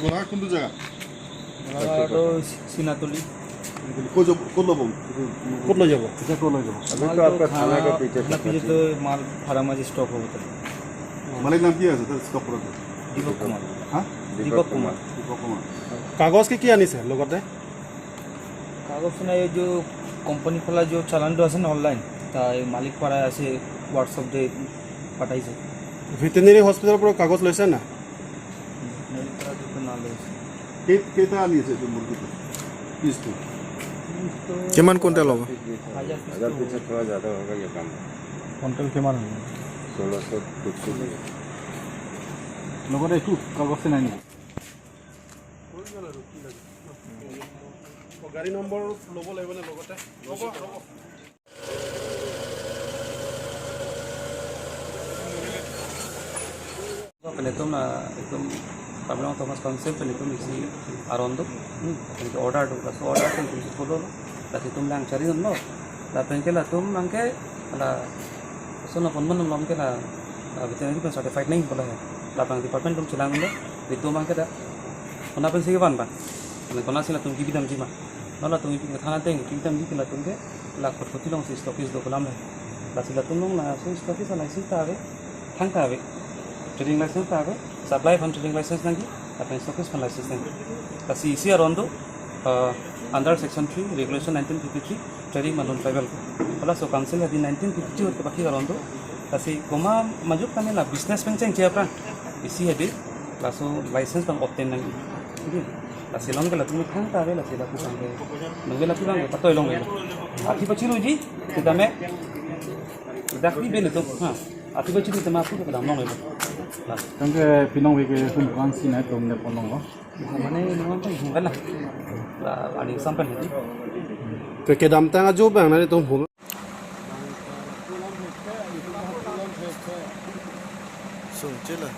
গোলাঘাট কোনটো জেগা? গোলাঘাটৰ চিনাতলি। ক'ত লৈ যাব? এতিয়া ক'ত লৈ যাব? পিছতো মাল ভাড়া মাঝে স্টক হ'ব তাতে। মালিক নাম কি আছে তার স্টক কৰাটো? দীপক কুমাৰ। হ্যাঁ, দীপক কুমাৰ। দীপক কুমাৰ। কাগজ কি আনিছে লগতে? कागज ना ये जो कंपनी वाला जो चालान जो है ना ऑनलाइन ता मालिक पारा ऐसे व्हाट्सएप दे पठाई से ভেটেনেৰি হস্পিটালৰ পৰা কাগজ লৈছে না? मेरे पारा जो ना ले কেইটা আনি আছে এইটো মুৰ্গীটো পিছটো? किमान कुंटल होगा? 1000 पीस थोड़ा ज़्यादा होगा ये काम। কুইণ্টেল কিমান হ'ব? 1600 कुछ লগতে এইটো কাগজ নাই নেকি? গাড়ী নম্বৰ ল'ব লাগিব নে লগতে? ল'ব। पहले तुम ना एकदम प्रॉब्लम तो मस्त कॉन्सेप्ट पहले तुम इसी अराउंड तो ऑर्डर तो सो ऑर्डर तुम कुछ बोलो ना ताकि तुम लैंग चरी तुम लो ताकि के ला तुम मंगे ला सोना फोन मन लम के ला वेटरनरी पे सर्टिफाइड नहीं बोला है ला पंग डिपार्टमेंट तुम चलांग लो itu mang kita kena apa sih ban kalau kena sih lah tuh kita mesti mah kalau tuh kita thana teng kita mesti lah tuh ke lah kot long sih stokis do kolam lah lah sih lah tuh long lah sih stokis lah sih tahu thang tahu trading license tahu supply from trading license lagi apa stokis from license lagi lah sih isi around under section 3 regulation 1953 trading manon tribal kalau so council di 1952 ke baki around lah sih koma maju kami lah business penceng siapa isi hadir langsung license bang obtain lagi, lah silong ke lah tuh kan tahu lah sih lah tu sampai, nunggu lah tu bang, patoi long lagi, akhir pacil uji, kita me, dah ni beli tu, ha, akhir pacil kita masuk ke dalam long lagi, lah, kan ke pinong ke bukan sih naik belum ada pinong lah, mana ini orang tu bukan lah, lah ada sampai ni, ke dalam tengah jauh bang, nanti tu pun, सुनचे lah.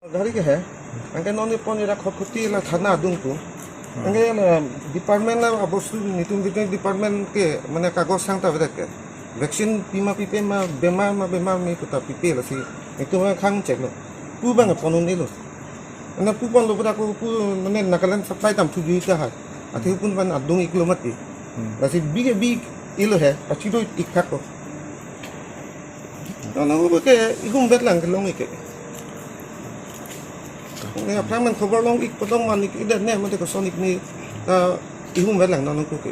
dari ke hai angke noni pon ira khoti la thana dung tu angke department na abostu nitum department ke mane kagos sang ta ke vaccine pima pipe ma bema me ko ta pipe la si itu ma khang check no pu bang ponon ni lo ana pu pon lo bra ko pu mane nagaland supply tam thu ji ta ha athi pun ban adung kilometer la si big ilo hai achi do tikak ko na ho ke igum bet lang ke long keนี่ครับถ้ามัน cover long อีกก็ต้องมันอีกเดือนเนี่ยมันจะก็ sonic นี่อีหุ่มแหวนหลังนอนน้องกูเก